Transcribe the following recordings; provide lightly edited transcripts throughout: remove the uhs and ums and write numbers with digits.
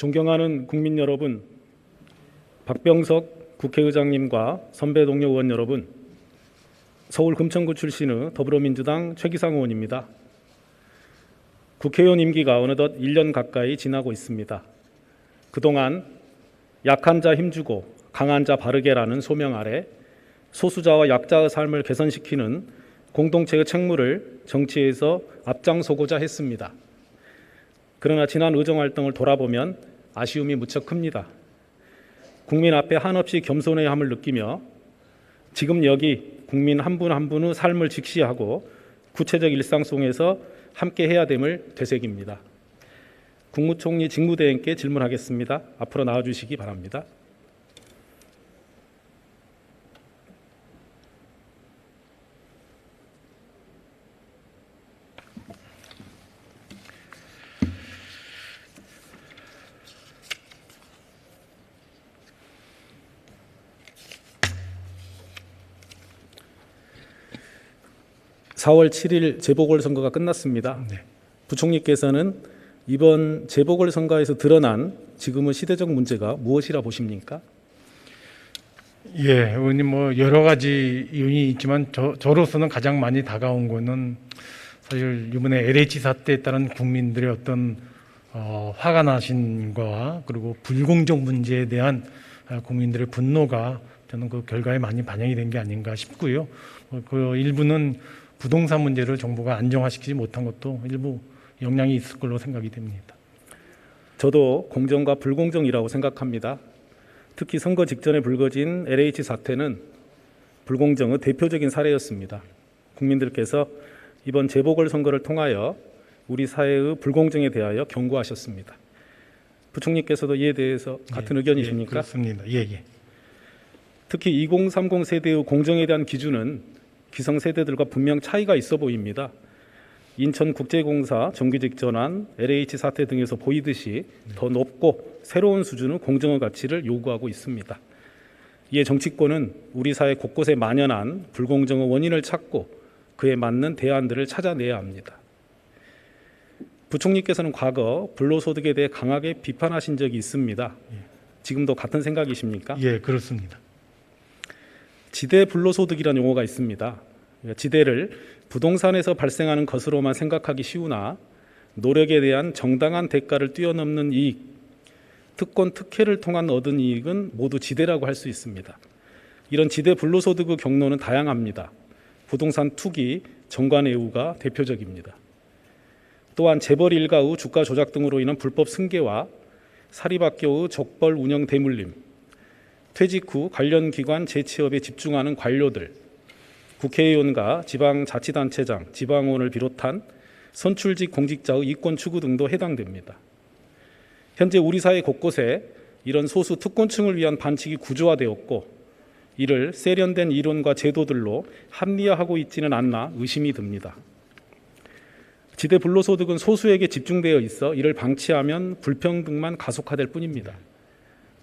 존경하는 국민 여러분, 박병석 국회의장님과 선배 동료 의원 여러분, 서울 금천구 출신의 더불어민주당 최기상 의원입니다. 국회의원 임기가 어느덧 1년 가까이 지나고 있습니다. 그동안 약한 자 힘주고 강한 자 바르게라는 소명 아래 소수자와 약자의 삶을 개선시키는 공동체의 책무를 정치에서 앞장서고자 했습니다. 그러나 지난 의정활동을 돌아보면 아쉬움이 무척 큽니다. 국민 앞에 한없이 겸손해야 함을 느끼며 지금 여기 국민 한 분 한 분의 삶을 직시하고 구체적 일상 속에서 함께 해야 됨을 되새깁니다. 국무총리 직무대행께 질문하겠습니다. 앞으로 나와주시기 바랍니다. 4월 7일 재보궐선거가 끝났습니다. 네. 부총리께서는 이번 재보궐선거에서 드러난 지금의 시대적 문제가 무엇이라 보십니까? 예, 의원님 여러 가지 이유는 있지만 저로서는 가장 많이 다가온 거는 사실 이번에 LH 사태에 따른 국민들의 어떤 화가 나신과 그리고 불공정 문제에 대한 국민들의 분노가 저는 그 결과에 많이 반영이 된 게 아닌가 싶고요. 그 일부는 부동산 문제를 정부가 안정화시키지 못한 것도 일부 영향이 있을 걸로 생각이 됩니다. 저도 공정과 불공정이라고 생각합니다. 특히 선거 직전에 불거진 LH 사태는 불공정의 대표적인 사례였습니다. 국민들께서 이번 재보궐선거를 통하여 우리 사회의 불공정에 대하여 경고하셨습니다. 부총리께서도 이에 대해서 같은 의견이십니까? 그렇습니다. 특히 2030 세대의 공정에 대한 기준은 기성세대들과 분명 차이가 있어 보입니다. 인천국제공사 정규직 전환, LH 사태 등에서 보이듯이 더 높고 새로운 수준의 공정의 가치를 요구하고 있습니다. 이에 정치권은 우리 사회 곳곳에 만연한 불공정의 원인을 찾고 그에 맞는 대안들을 찾아내야 합니다. 부총리께서는 과거 불로소득에 대해 강하게 비판하신 적이 있습니다. 지금도 같은 생각이십니까? 예, 그렇습니다. 지대 불로소득이라는 용어가 있습니다. 지대를 부동산에서 발생하는 것으로만 생각하기 쉬우나 노력에 대한 정당한 대가를 뛰어넘는 이익, 특권 특혜를 통한 얻은 이익은 모두 지대라고 할 수 있습니다. 이런 지대 불로소득의 경로는 다양합니다. 부동산 투기, 정관예우가 대표적입니다. 또한 재벌 일가의 주가 조작 등으로 인한 불법 승계와 사립학교의 적벌 운영 대물림, 퇴직 후 관련 기관 재취업에 집중하는 관료들, 국회의원과 지방자치단체장, 지방의원을 비롯한 선출직 공직자의 이권 추구 등도 해당됩니다. 현재 우리 사회 곳곳에 이런 소수 특권층을 위한 반칙이 구조화되었고 이를 세련된 이론과 제도들로 합리화하고 있지는 않나 의심이 듭니다. 지대 불로소득은 소수에게 집중되어 있어 이를 방치하면 불평등만 가속화될 뿐입니다.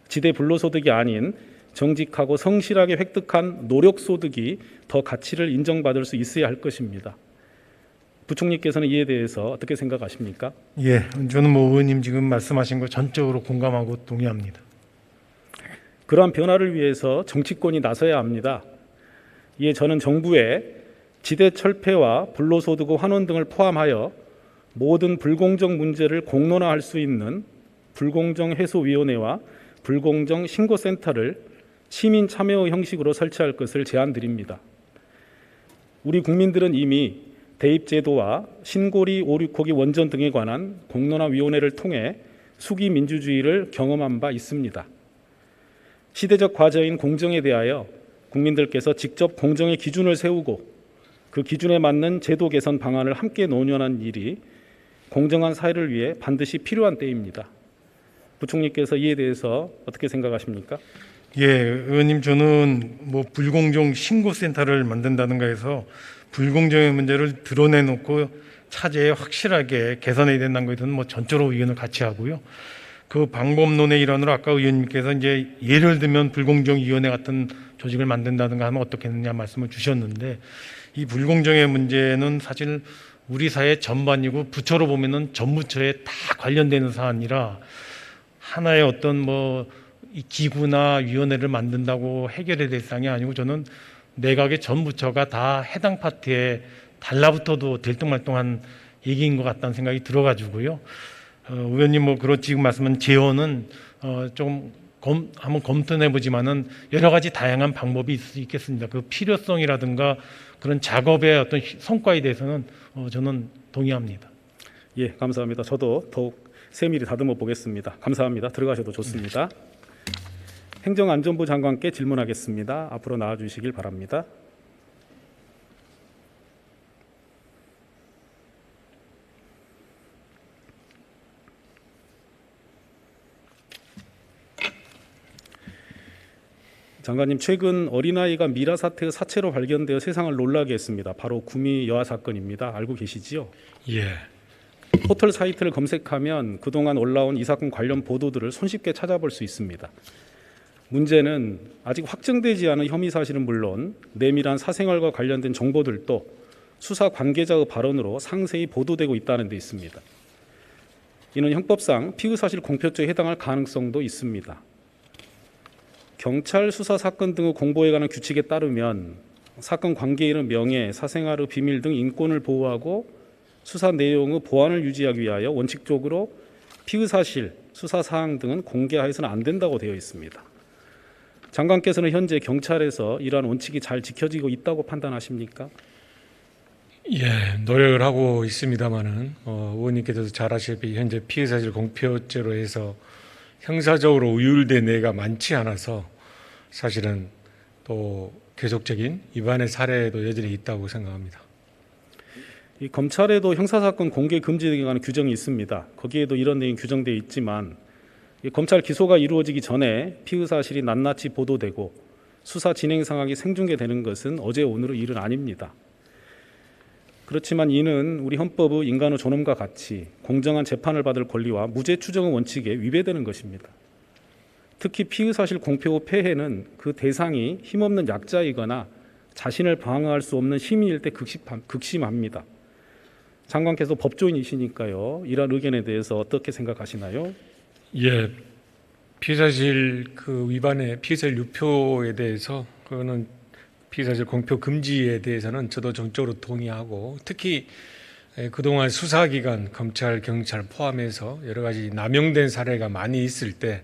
지대 불로소득이 아닌 정직하고 성실하게 획득한 노력소득이 더 가치를 인정받을 수 있어야 할 것입니다. 부총리께서는 이에 대해서 어떻게 생각하십니까? 예, 저는 의원님 지금 말씀하신 거 전적으로 공감하고 동의합니다. 그러한 변화를 위해서 정치권이 나서야 합니다. 이에 저는 정부에 지대 철폐와 불로소득의 환원 등을 포함하여 모든 불공정 문제를 공론화할 수 있는 불공정해소위원회와 불공정신고센터를 시민 참여의 형식으로 설치할 것을 제안드립니다. 우리 국민들은 이미 대입제도와 신고리 5,6호기 원전 등에 관한 공론화위원회를 통해 수기 민주주의를 경험한 바 있습니다. 시대적 과제인 공정에 대하여 국민들께서 직접 공정의 기준을 세우고 그 기준에 맞는 제도 개선 방안을 함께 논의하는 일이 공정한 사회를 위해 반드시 필요한 때입니다. 부총리께서 이에 대해서 어떻게 생각하십니까? 예, 의원님 저는 불공정 신고센터를 만든다든가 해서 불공정의 문제를 드러내놓고 차제에 확실하게 개선해야 된다는 것에 대해서는 전적으로 의견을 같이 하고요. 그 방법론의 일환으로 아까 의원님께서 이제 예를 들면 불공정위원회 같은 조직을 만든다든가 하면 어떻겠느냐 말씀을 주셨는데 이 불공정의 문제는 사실 우리 사회 전반이고 부처로 보면은 전 부처에 다 관련되는 사안이라 하나의 어떤 이 기구나 위원회를 만든다고 해결의 대상이 아니고 저는 내각의 전 부처가 다 해당 파트에 달라붙어도 들뚱말뚱한 얘기인 것 같다는 생각이 들어가지고요. 의원님 그렇지 지금 말씀한 재원은 좀 한번 검토해 보지만은 여러 가지 다양한 방법이 있을 수 있겠습니다. 그 필요성이라든가 그런 작업의 어떤 성과에 대해서는 저는 동의합니다. 예, 감사합니다. 저도 더욱 세밀히 다듬어 보겠습니다. 감사합니다. 들어가셔도 좋습니다. 행정안전부 장관께 질문하겠습니다. 앞으로 나와주시길 바랍니다. 장관님, 최근 어린아이가 미라 사태의 사체로 발견되어 세상을 놀라게 했습니다. 바로 구미 여아 사건입니다. 알고 계시지요? 예. 포털 사이트를 검색하면 그동안 올라온 이 사건 관련 보도들을 손쉽게 찾아볼 수 있습니다. 문제는 아직 확정되지 않은 혐의 사실은 물론 내밀한 사생활과 관련된 정보들도 수사 관계자의 발언으로 상세히 보도되고 있다는 데 있습니다. 이는 형법상 피의사실 공표죄에 해당할 가능성도 있습니다. 경찰 수사 사건 등의 공보에 관한 규칙에 따르면 사건 관계인의 명예, 사생활의 비밀 등 인권을 보호하고 수사 내용의 보안을 유지하기 위하여 원칙적으로 피의사실, 수사 사항 등은 공개하여서는 안 된다고 되어 있습니다. 장관께서는 현재 경찰에서 이러한 원칙이 잘 지켜지고 있다고 판단하십니까? 예, 노력을 하고 있습니다만은 의원님께서도 잘 아시다시피 현재 피해사실 공표죄로 해서 형사적으로 의율된 예가 많지 않아서 사실은 또 계속적인 위반의 사례도 여전히 있다고 생각합니다. 이 검찰에도 형사사건 공개 금지 등에 관한 규정이 있습니다. 거기에도 이런 내용이 규정되어 있지만 이 검찰 기소가 이루어지기 전에 피의 사실이 낱낱이 보도되고 수사 진행 상황이 생중계되는 것은 어제 오늘의 일은 아닙니다. 그렇지만 이는 우리 헌법의 인간의 존엄과 같이 공정한 재판을 받을 권리와 무죄 추정의 원칙에 위배되는 것입니다. 특히 피의 사실 공표 후 폐해는 그 대상이 힘없는 약자이거나 자신을 방어할 수 없는 시민일 때 극심합니다. 장관께서 법조인이시니까요. 이러한 의견에 대해서 어떻게 생각하시나요? 예, 피해사실 위반의 피해사실 유표에 대해서 그거는 피해사실 공표 금지에 대해서는 저도 정적으로 동의하고 특히 그동안 수사기관, 검찰, 경찰 포함해서 여러 가지 남용된 사례가 많이 있을 때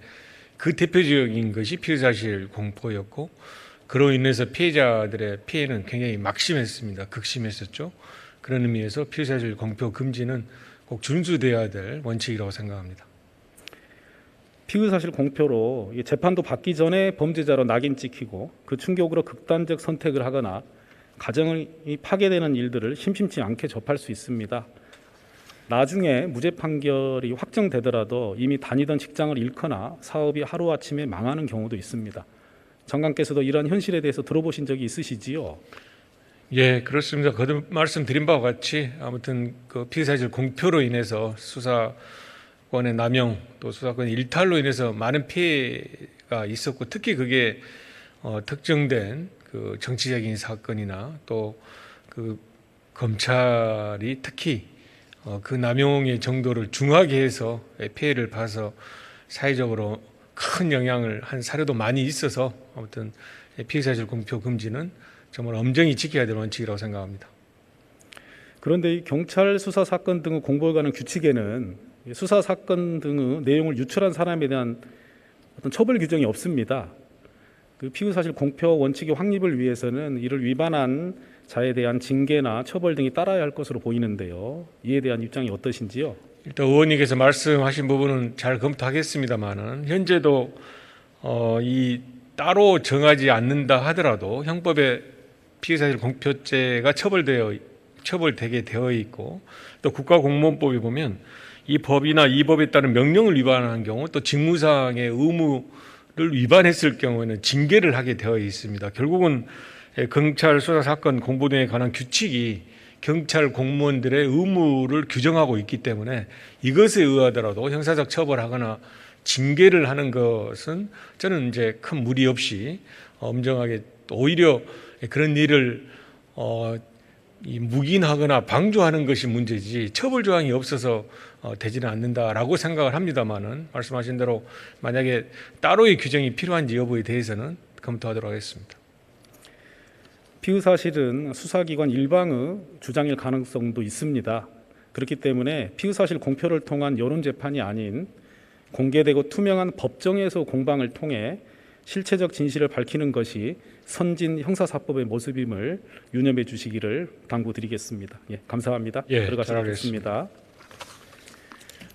그 대표적인 것이 피해사실 공포였고 그로 인해서 피해자들의 피해는 굉장히 막심했습니다. 극심했었죠. 그런 의미에서 피해사실 공표 금지는 꼭 준수되어야 될 원칙이라고 생각합니다. 피의사실 공표로 재판도 받기 전에 범죄자로 낙인 찍히고 그 충격으로 극단적 선택을 하거나 가정이 파괴되는 일들을 심심치 않게 접할 수 있습니다. 나중에 무죄 판결이 확정되더라도 이미 다니던 직장을 잃거나 사업이 하루아침에 망하는 경우도 있습니다. 장관께서도 이러한 현실에 대해서 들어보신 적이 있으시지요? 예, 그렇습니다. 거듭 말씀드린 바와 같이 아무튼 그 피해사실 공표로 인해서 수사권의 남용 또 수사권 일탈로 인해서 많은 피해가 있었고 특히 그게 특정된 그 정치적인 사건이나 또 그 검찰이 특히 그 남용의 정도를 중하게 해서 피해를 봐서 사회적으로 큰 영향을 한 사례도 많이 있어서 아무튼 피해사실 공표 금지는 정말 엄정히 지켜야 될 원칙이라고 생각합니다. 그런데 이 경찰 수사 사건 등의 공보에 관한 규칙에는 수사 사건 등의 내용을 유출한 사람에 대한 어떤 처벌 규정이 없습니다. 그 피의사실 공표 원칙의 확립을 위해서는 이를 위반한 자에 대한 징계나 처벌 등이 따라야 할 것으로 보이는데요. 이에 대한 입장이 어떠신지요? 일단 의원님께서 말씀하신 부분은 잘 검토하겠습니다만은 현재도 이 따로 정하지 않는다 하더라도 형법에 피의사실 공표죄가 처벌되게 되어 있고 또 국가공무원법에 보면 이 법이나 이 법에 따른 명령을 위반한 경우 또 직무상의 의무를 위반했을 경우에는 징계를 하게 되어 있습니다. 결국은 경찰 수사 사건 공보 등에 관한 규칙이 경찰 공무원들의 의무를 규정하고 있기 때문에 이것에 의하더라도 형사적 처벌하거나 징계를 하는 것은 저는 이제 큰 무리 없이 엄정하게 오히려 그런 일을 이 묵인하거나 방조하는 것이 문제지 처벌 조항이 없어서 되지는 않는다라고 생각을 합니다만은 말씀하신 대로 만약에 따로의 규정이 필요한지 여부에 대해서는 검토하도록 하겠습니다. 피의 사실은 수사기관 일방의 주장일 가능성도 있습니다. 그렇기 때문에 피의 사실 공표를 통한 여론 재판이 아닌 공개되고 투명한 법정에서 공방을 통해 실체적 진실을 밝히는 것이 선진 형사사법의 모습임을 유념해 주시기를 당부드리겠습니다. 예, 감사합니다. 예, 들어가시도록 하겠습니다.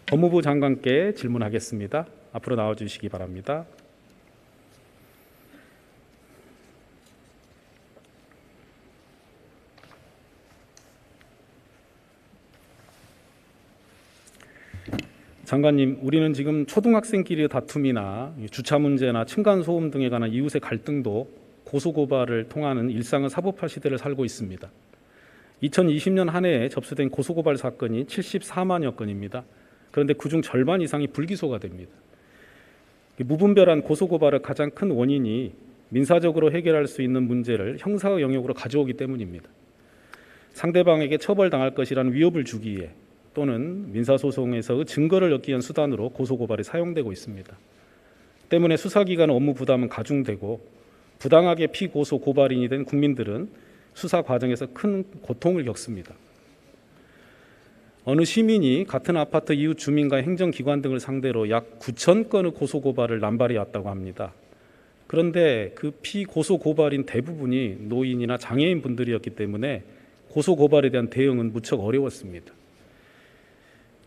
법무부 장관께 질문하겠습니다. 앞으로 나와 주시기 바랍니다. 장관님, 우리는 지금 초등학생끼리의 다툼이나 주차 문제나 층간소음 등에 관한 이웃의 갈등도 고소고발을 통하는 일상의 사법화 시대를 살고 있습니다. 2020년 한 해에 접수된 고소고발 사건이 74만여 건입니다. 그런데 그중 절반 이상이 불기소가 됩니다. 무분별한 고소고발의 가장 큰 원인이 민사적으로 해결할 수 있는 문제를 형사의 영역으로 가져오기 때문입니다. 상대방에게 처벌당할 것이라는 위협을 주기에 또는 민사소송에서의 증거를 얻기 위한 수단으로 고소고발이 사용되고 있습니다. 때문에 수사기관의 업무 부담은 가중되고 부당하게 피고소 고발인이 된 국민들은 수사 과정에서 큰 고통을 겪습니다. 어느 시민이 같은 아파트 이웃 주민과 행정기관 등을 상대로 약 9천 건의 고소고발을 남발해 왔다고 합니다. 그런데 그 피고소고발인 대부분이 노인이나 장애인 분들이었기 때문에 고소고발에 대한 대응은 무척 어려웠습니다.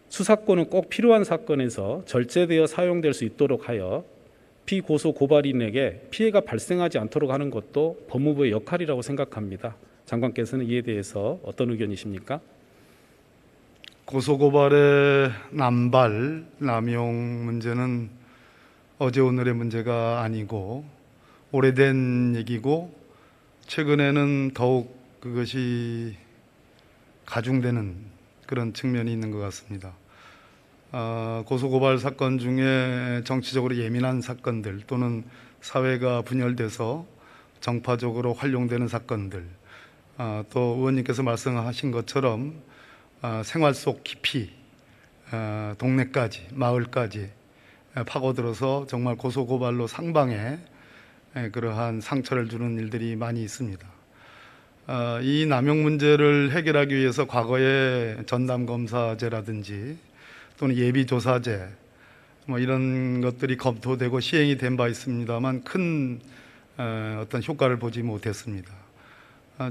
수사권은 꼭 필요한 사건에서 절제되어 사용될 수 있도록 하여 피고소 고발인에게 피해가 발생하지 않도록 하는 것도 법무부의 역할이라고 생각합니다. 장관께서는 이에 대해서 어떤 의견이십니까? 고소고발의 남발, 남용 문제는 어제 오늘의 문제가 아니고 오래된 얘기고 최근에는 더욱 그것이 가중되는 그런 측면이 있는 것 같습니다. 고소고발 사건 중에 정치적으로 예민한 사건들 또는 사회가 분열돼서 정파적으로 활용되는 사건들, 또 의원님께서 말씀하신 것처럼 생활 속 깊이 동네까지 마을까지 파고들어서 정말 고소고발로 상방에 그러한 상처를 주는 일들이 많이 있습니다. 이 남용 문제를 해결하기 위해서 과거에 전담검사제라든지 또는 예비조사제 이런 것들이 검토되고 시행이 된 바 있습니다만 큰 어떤 효과를 보지 못했습니다.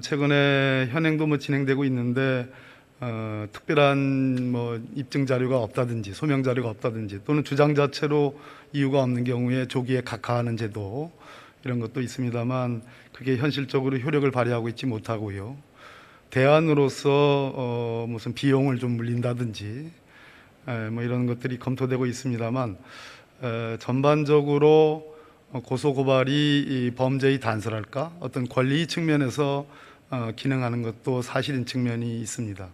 최근에 현행도 진행되고 있는데 특별한 입증 자료가 없다든지 소명 자료가 없다든지 또는 주장 자체로 이유가 없는 경우에 조기에 각하하는 제도 이런 것도 있습니다만 그게 현실적으로 효력을 발휘하고 있지 못하고요. 대안으로서 무슨 비용을 좀 물린다든지 이런 것들이 검토되고 있습니다만 전반적으로 고소고발이 범죄의 단서랄까 어떤 권리 측면에서 기능하는 것도 사실인 측면이 있습니다.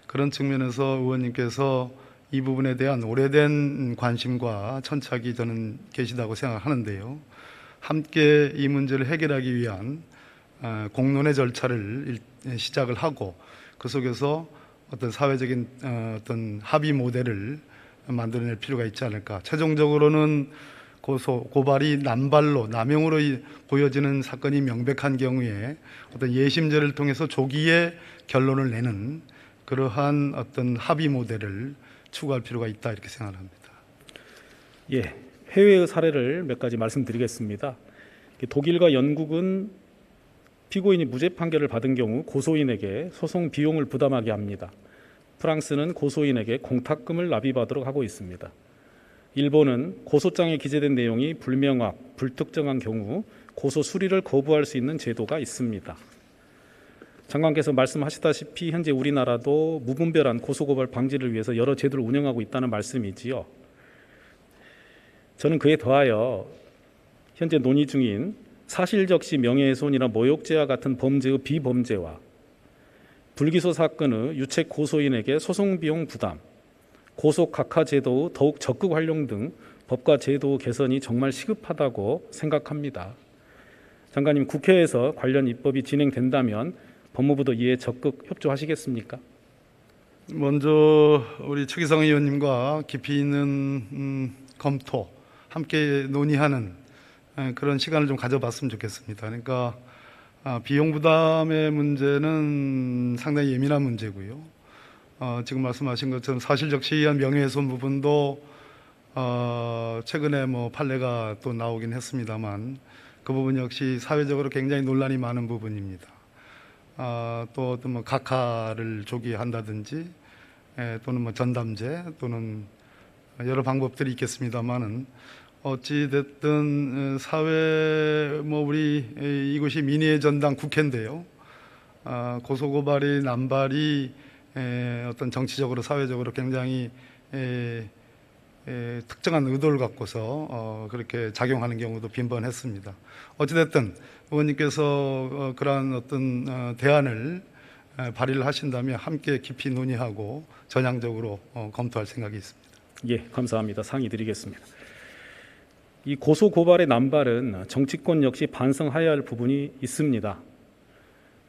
그런 측면에서 의원님께서 이 부분에 대한 오래된 관심과 천착이 저는 계시다고 생각하는데요. 함께 이 문제를 해결하기 위한 공론의 절차를 시작을 하고 그 속에서 어떤 사회적인 어떤 합의 모델을 만들어낼 필요가 있지 않을까. 최종적으로는 고발이 남발로 남용으로 보여지는 사건이 명백한 경우에 어떤 예심제를 통해서 조기에 결론을 내는 그러한 어떤 합의 모델을 추구할 필요가 있다 이렇게 생각합니다. 예, 해외의 사례를 몇 가지 말씀드리겠습니다. 독일과 영국은 피고인이 무죄 판결을 받은 경우 고소인에게 소송 비용을 부담하게 합니다. 프랑스는 고소인에게 공탁금을 납입하도록 하고 있습니다. 일본은 고소장에 기재된 내용이 불명확, 불특정한 경우 고소 수리를 거부할 수 있는 제도가 있습니다. 장관께서 말씀하시다시피 현재 우리나라도 무분별한 고소고발 방지를 위해서 여러 제도를 운영하고 있다는 말씀이지요. 저는 그에 더하여 현재 논의 중인 사실적시 명예훼손이나 모욕죄와 같은 범죄의 비범죄와 불기소 사건의 유책 고소인에게 소송비용 부담, 고소각하 제도의 더욱 적극 활용 등 법과 제도 개선이 정말 시급하다고 생각합니다. 장관님, 국회에서 관련 입법이 진행된다면 법무부도 이에 적극 협조하시겠습니까? 먼저 우리 최기성 의원님과 깊이 있는 검토, 함께 논의하는 그런 시간을 좀 가져봤으면 좋겠습니다. 그러니까 비용 부담의 문제는 상당히 예민한 문제고요. 지금 말씀하신 것처럼 사실적 시의한 명예훼손 부분도 최근에 뭐 판례가 또 나오긴 했습니다만 그 부분 역시 사회적으로 굉장히 논란이 많은 부분입니다. 또 어떤 뭐 각하를 조기한다든지 또는 뭐 전담제 또는 여러 방법들이 있겠습니다만은 어찌 됐든 사회 뭐 우리 이곳이 민의의 전당 국회인데요. 고소고발이 남발이 어떤 정치적으로 사회적으로 굉장히 특정한 의도를 갖고서 그렇게 작용하는 경우도 빈번했습니다. 어찌됐든 의원님께서 그러한 어떤 대안을 발의를 하신다면 함께 깊이 논의하고 전향적으로 검토할 생각이 있습니다. 예, 감사합니다. 상의 드리겠습니다. 이 고소 고발의 남발은 정치권 역시 반성해야 할 부분이 있습니다.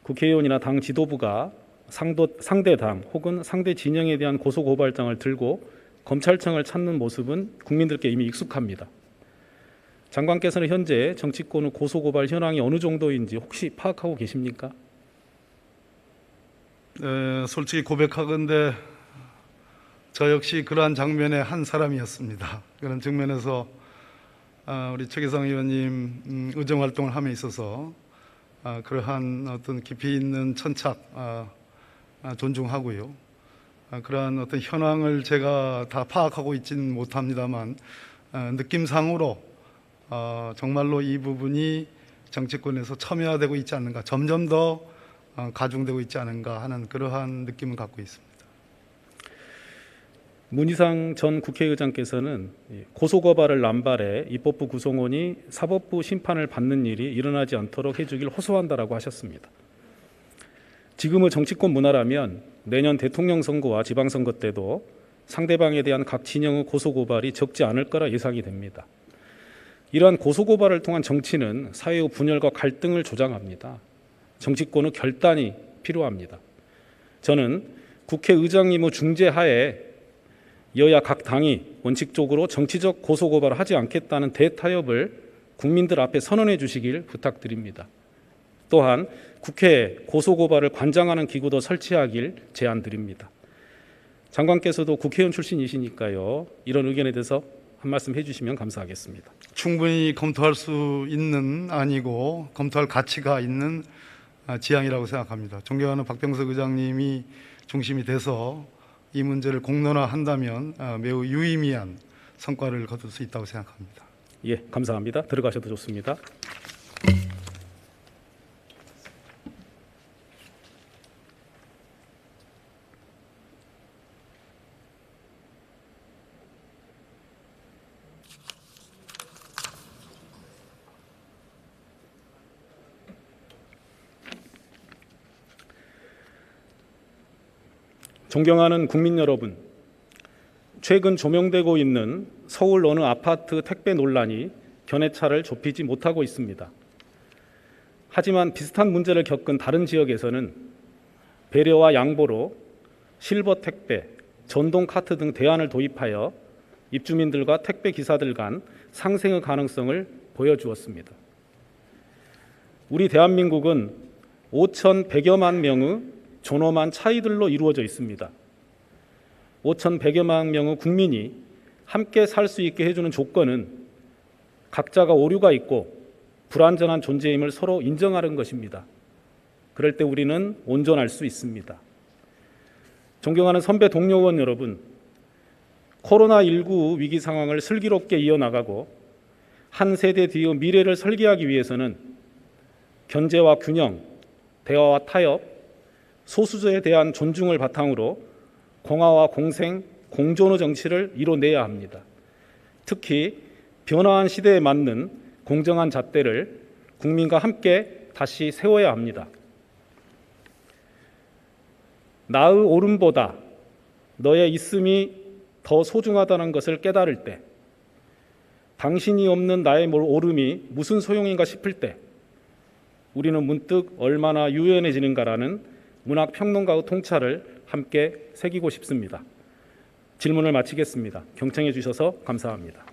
국회의원이나 당 지도부가 상대 당 혹은 상대 진영에 대한 고소 고발장을 들고 검찰청을 찾는 모습은 국민들께 이미 익숙합니다. 장관께서는 현재 정치권의 고소 고발 현황이 어느 정도인지 혹시 파악하고 계십니까? 솔직히 고백하건대 저 역시 그러한 장면의 한 사람이었습니다. 그런 측면에서 우리 최기성 의원님 의정 활동을 함에 있어서 그러한 어떤 깊이 있는 천착 존중하고요. 그러한 어떤 현황을 제가 다 파악하고 있지는 못합니다만 느낌상으로 정말로 이 부분이 정치권에서 첨예화되고 있지 않는가, 점점 더 가중되고 있지 않은가 하는 그러한 느낌을 갖고 있습니다. 문희상 전 국회의장께서는 고소고발을 남발해 입법부 구성원이 사법부 심판을 받는 일이 일어나지 않도록 해주길 호소한다라고 하셨습니다. 지금의 정치권 문화라면 내년 대통령 선거와 지방선거 때도 상대방에 대한 각 진영의 고소고발이 적지 않을 거라 예상이 됩니다. 이러한 고소고발을 통한 정치는 사회의 분열과 갈등을 조장합니다. 정치권의 결단이 필요합니다. 저는 국회의장님의 중재하에 여야 각 당이 원칙적으로 정치적 고소고발을 하지 않겠다는 대타협을 국민들 앞에 선언해 주시길 부탁드립니다. 또한 국회에 고소고발을 관장하는 기구도 설치하길 제안드립니다. 장관께서도 국회의원 출신이시니까요. 이런 의견에 대해서 한 말씀 해주시면 감사하겠습니다. 충분히 검토할 수 있는 아니고 검토할 가치가 있는 지향이라고 생각합니다. 존경하는 박병석 의장님이 중심이 돼서 이 문제를 공론화한다면 매우 유의미한 성과를 거둘 수 있다고 생각합니다. 예, 감사합니다. 들어가셔도 좋습니다. 존경하는 국민 여러분, 최근 조명되고 있는 서울 어느 아파트 택배 논란이 견해차를 좁히지 못하고 있습니다. 하지만 비슷한 문제를 겪은 다른 지역에서는 배려와 양보로 실버 택배, 전동 카트 등 대안을 도입하여 입주민들과 택배 기사들 간 상생의 가능성을 보여주었습니다. 우리 대한민국은 5,100여만 명의 존엄한 차이들로 이루어져 있습니다. 5,100여만 명의 국민이 함께 살 수 있게 해주는 조건은 각자가 오류가 있고 불완전한 존재임을 서로 인정하는 것입니다. 그럴 때 우리는 온전할 수 있습니다. 존경하는 선배 동료 의원 여러분, 코로나19 위기 상황을 슬기롭게 이어나가고 한 세대 뒤의 미래를 설계하기 위해서는 견제와 균형, 대화와 타협, 소수자에 대한 존중을 바탕으로 공화와 공생, 공존의 정치를 이뤄내야 합니다. 특히 변화한 시대에 맞는 공정한 잣대를 국민과 함께 다시 세워야 합니다. 나의 옳음보다 너의 있음이 더 소중하다는 것을 깨달을 때, 당신이 없는 나의 옳음이 무슨 소용인가 싶을 때, 우리는 문득 얼마나 유연해지는가라는 문학 평론가의 통찰을 함께 새기고 싶습니다. 질문을 마치겠습니다. 경청해 주셔서 감사합니다.